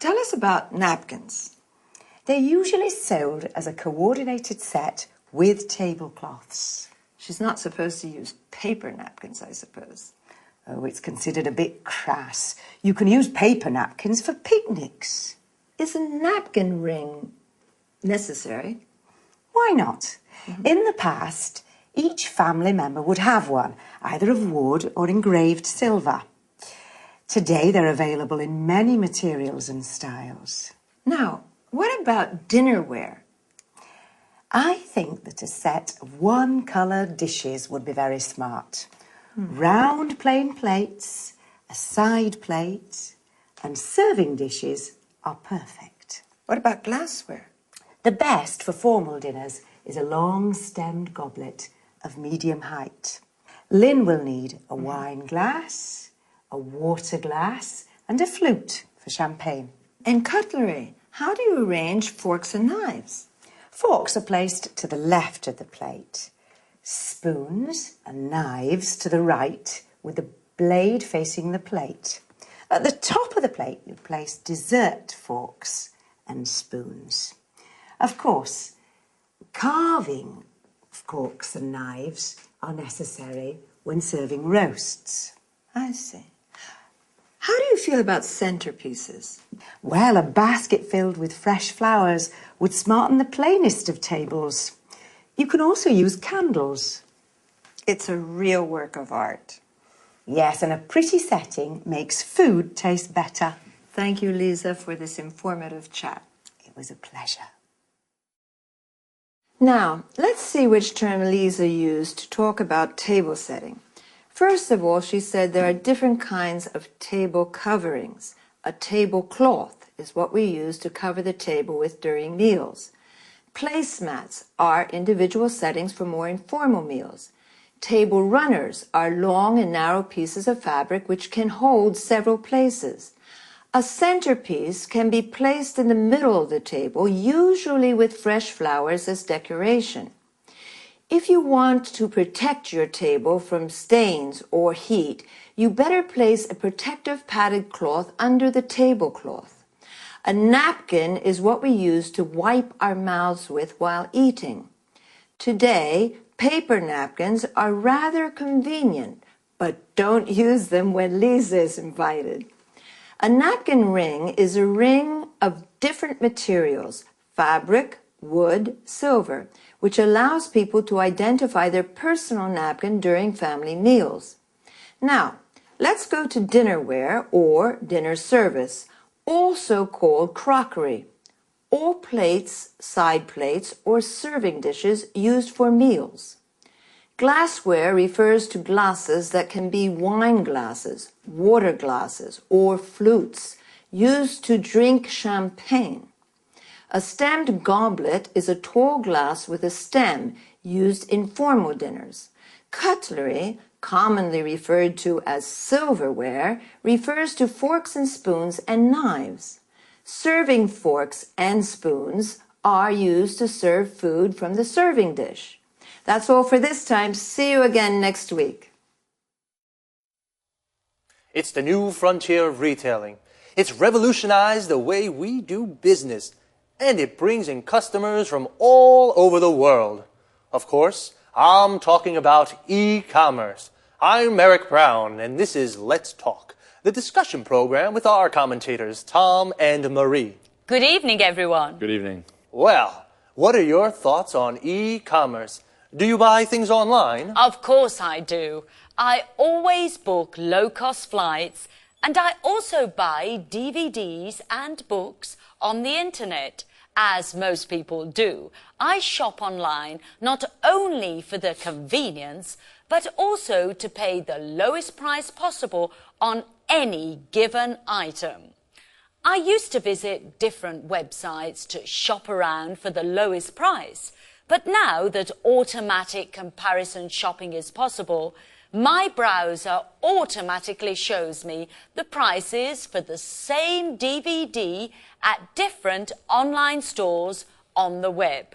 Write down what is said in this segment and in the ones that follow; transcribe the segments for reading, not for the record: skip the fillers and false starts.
tell us about napkins. They're usually sold as a coordinated set with tablecloths. She's not supposed to use paper napkins, I suppose. Oh, it's considered a bit crass. You can use paper napkins for picnics. Is a napkin ring necessary? Why not? In the past, each family member would have one, either of wood or engraved silver. Today, they're available in many materials and styles. Now, what about dinnerware? I think that a set of one-colour dishes would be very smart. Round plain plates, a side plate, and serving dishes are perfect. What about glassware? The best for formal dinners is a long-stemmed goblet of medium height. Lynn will need a wine glass, a water glass, and a flute for champagne. And cutlery. How do you arrange forks and knives? Forks are placed to the left of the plate. Spoons and knives to the right, with the blade facing the plate. At the top of the plate, you place dessert forks and spoons. Of course, carving forks and knives are necessary when serving roasts. I see. How do you feel about centerpieces? Well, a basket filled with fresh flowers would smarten the plainest of tables. You can also use candles. It's a real work of art. Yes, and a pretty setting makes food taste better. Thank you, Lisa, for this informative chat. It was a pleasure. Now, let's see which term Lisa used to talk about table setting. First of all, she said there are different kinds of table coverings. A tablecloth is what we use to cover the table with during meals. Placemats are individual settings for more informal meals. Table runners are long and narrow pieces of fabric which can hold several places. A centerpiece can be placed in the middle of the table, usually with fresh flowers as decoration. If you want to protect your table from stains or heat, you better place a protective padded cloth under the tablecloth. A napkin is what we use to wipe our mouths with while eating. Today, paper napkins are rather convenient, but don't use them when Lisa is invited. A napkin ring is a ring of different materials, fabric, wood, silver, which allows people to identify their personal napkin during family meals. Now, let's go to dinnerware or dinner service, also called crockery. All plates, side plates, or serving dishes used for meals. Glassware refers to glasses that can be wine glasses, water glasses, or flutes used to drink champagne. A stemmed goblet is a tall glass with a stem used in formal dinners. Cutlery, commonly referred to as silverware, refers to forks and spoons and knives. Serving forks and spoons are used to serve food from the serving dish. That's all for this time. See you again next week. It's the new frontier of retailing. It's revolutionized the way we do business, and it brings in customers from all over the world. Of course, I'm talking about e-commerce. I'm Eric Brown, and this is Let's Talk, the discussion program with our commentators, Tom and Marie. Good evening, everyone. Good evening. Well, what are your thoughts on e-commerce? Do you buy things online? Of course I do. I always book low-cost flights, and I also buy DVDs and books on the internet, as most people do. I shop online not only for the convenience, but also to pay the lowest price possible on any given item. I used to visit different websites to shop around for the lowest price, but now that automatic comparison shopping is possible, my browser automatically shows me the prices for the same DVD at different online stores on the web.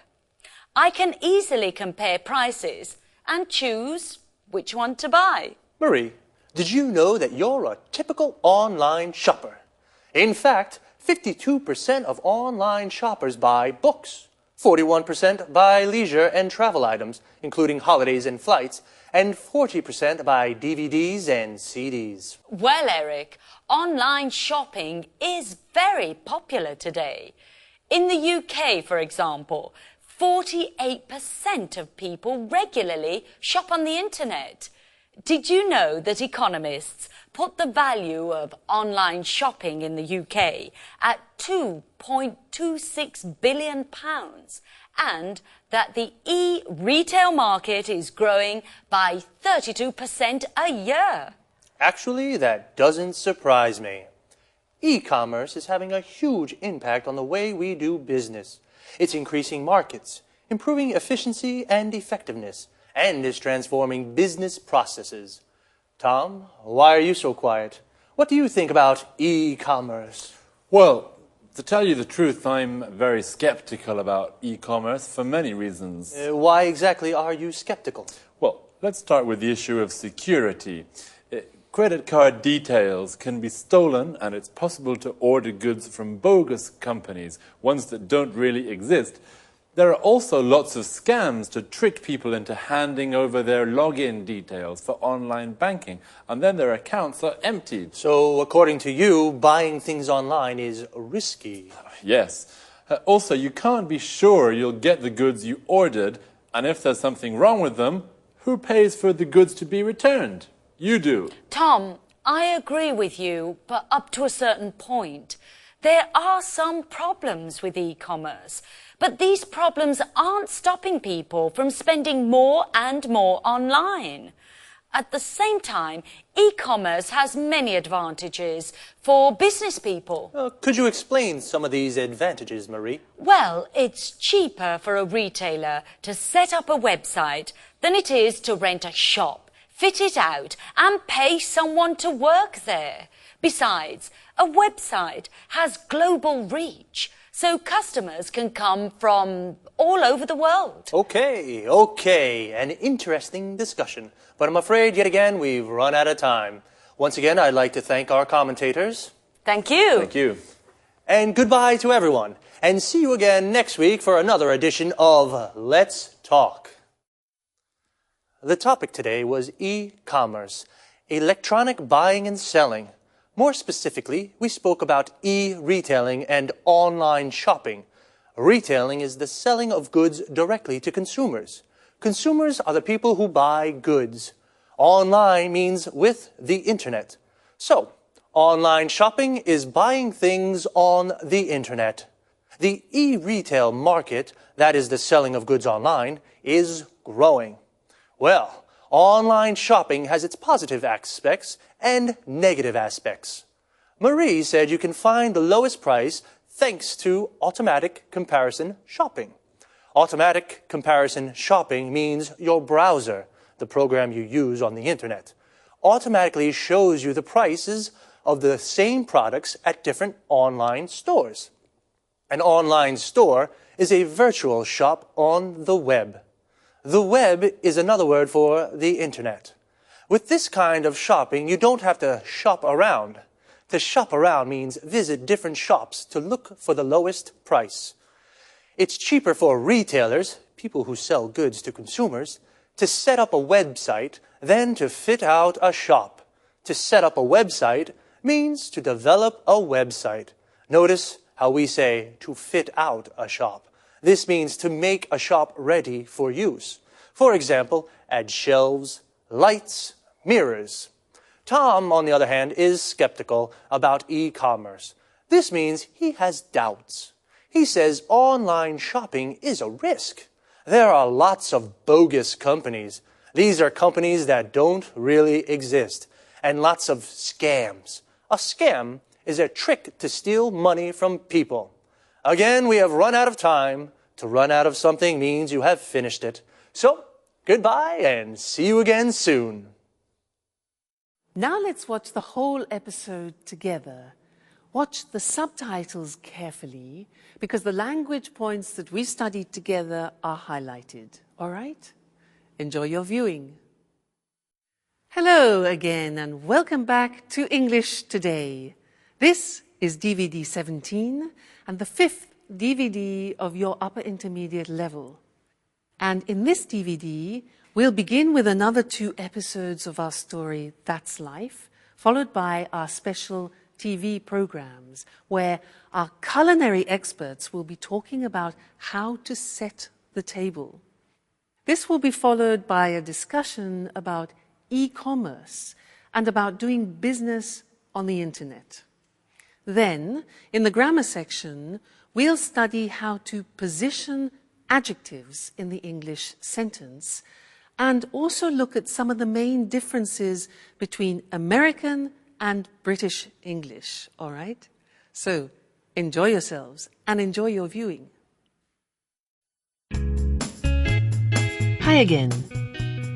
I can easily compare prices and choose which one to buy. Marie, did you know that you're a typical online shopper? In fact, 52% of online shoppers buy books, 41% buy leisure and travel items, including holidays and flights, and 40% buy DVDs and CDs. Well, Eric, online shopping is very popular today. In the UK, for example, 48% of people regularly shop on the internet. Did you know that economists put the value of online shopping in the UK at £2.26 billion and that the e-retail market is growing by 32% a year? Actually, that doesn't surprise me. E-commerce is having a huge impact on the way we do business. It's increasing markets, improving efficiency and effectiveness, and is transforming business processes. Tom, why are you so quiet? What do you think about e-commerce? Well, to tell you the truth, I'm very skeptical about e-commerce for many reasons. Why exactly are you skeptical? Well, let's start with the issue of security. Credit card details can be stolen, and it's possible to order goods from bogus companies, ones that don't really exist. There are also lots of scams to trick people into handing over their login details for online banking, and then their accounts are emptied. So, according to you, buying things online is risky. Yes. Also, you can't be sure you'll get the goods you ordered, and if there's something wrong with them, who pays for the goods to be returned? You do. Tom, I agree with you, but up to a certain point. There are some problems with e-commerce, but these problems aren't stopping people from spending more and more online. At the same time, e-commerce has many advantages for business people. Could you explain some of these advantages, Marie? Well, it's cheaper for a retailer to set up a website than it is to rent a shop, fit it out, and pay someone to work there. Besides, a website has global reach, so customers can come from all over the world. Okay, an interesting discussion. But I'm afraid, yet again, we've run out of time. Once again, I'd like to thank our commentators. Thank you. Thank you. And goodbye to everyone. And see you again next week for another edition of Let's Talk. The topic today was e-commerce, electronic buying and selling. More specifically, we spoke about e-retailing and online shopping. Retailing is the selling of goods directly to consumers. Consumers are the people who buy goods. Online means with the internet. So, online shopping is buying things on the internet. The e-retail market, that is the selling of goods online, is growing. Well, online shopping has its positive aspects and negative aspects. Marie said you can find the lowest price thanks to automatic comparison shopping. Automatic comparison shopping means your browser, the program you use on the internet, automatically shows you the prices of the same products at different online stores. An online store is a virtual shop on the web. The web is another word for the internet. With this kind of shopping, you don't have to shop around. To shop around means visit different shops to look for the lowest price. It's cheaper for retailers, people who sell goods to consumers, to set up a website than to fit out a shop. To set up a website means to develop a website. Notice how we say to fit out a shop. This means to make a shop ready for use. For example, add shelves, lights, mirrors. Tom, on the other hand, is skeptical about e-commerce. This means he has doubts. He says online shopping is a risk. There are lots of bogus companies. These are companies that don't really exist. And lots of scams. A scam is a trick to steal money from people. Again, we have run out of time. To run out of something means you have finished it. So, goodbye and see you again soon. Now let's watch the whole episode together. Watch the subtitles carefully because the language points that we studied together are highlighted. All right? Enjoy your viewing. Hello again and welcome back to English Today. This is DVD 17 and the 5th DVD of your upper intermediate level. And in this DVD, we'll begin with another 2 episodes of our story, That's Life, followed by our special TV programs, where our culinary experts will be talking about how to set the table. This will be followed by a discussion about e-commerce and about doing business on the internet. Then, in the grammar section, we'll study how to position adjectives in the English sentence and also look at some of the main differences between American and British English, all right? So, enjoy yourselves and enjoy your viewing. Hi again.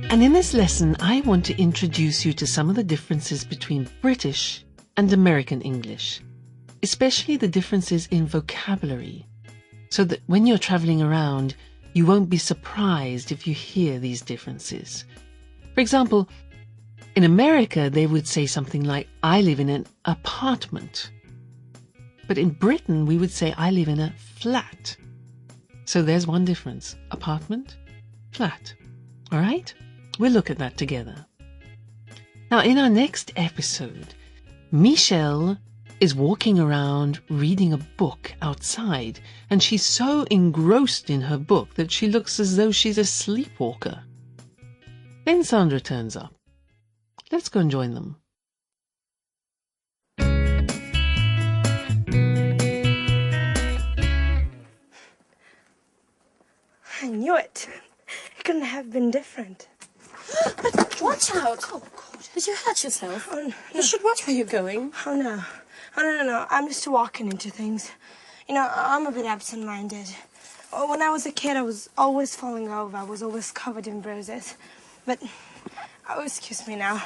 And in this lesson, I want to introduce you to some of the differences between British and American English, especially the differences in vocabulary, so that when you're traveling around, you won't be surprised if you hear these differences. For example, in America, they would say something like, I live in an apartment. But in Britain, we would say, I live in a flat. So there's one difference. Apartment, flat. All right? We'll look at that together. Now, in our next episode, Michelle is walking around reading a book outside, and she's so engrossed in her book that she looks as though she's a sleepwalker. Then Sandra turns up. Let's go and join them. I knew it. It couldn't have been different. Watch out! Oh, God. Did you hurt yourself? Oh, no. You should watch where you're going. Oh, no. Oh, no. I'm just walking into things. You know, I'm a bit absent-minded. Oh, when I was a kid, I was always falling over. I was always covered in bruises. But, oh, excuse me now.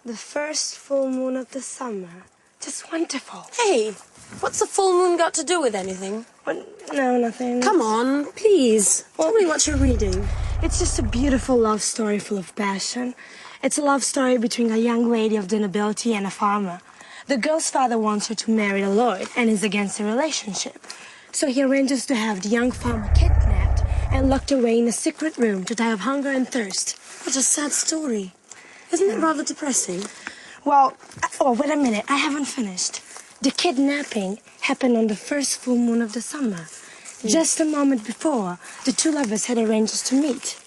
The first full moon of the summer. Just wonderful. Hey, what's the full moon got to do with anything? Well, no, nothing. Come on, please. Tell me what you're reading. It's just a beautiful love story full of passion. It's a love story between a young lady of the nobility and a farmer. The girl's father wants her to marry a lord and is against the relationship. So he arranges to have the young farmer kidnapped and locked away in a secret room to die of hunger and thirst. What a sad story. Isn't it rather depressing? Well, oh, wait a minute. I haven't finished. The kidnapping happened on the first full moon of the summer. Just a moment before, the 2 lovers had arranged to meet.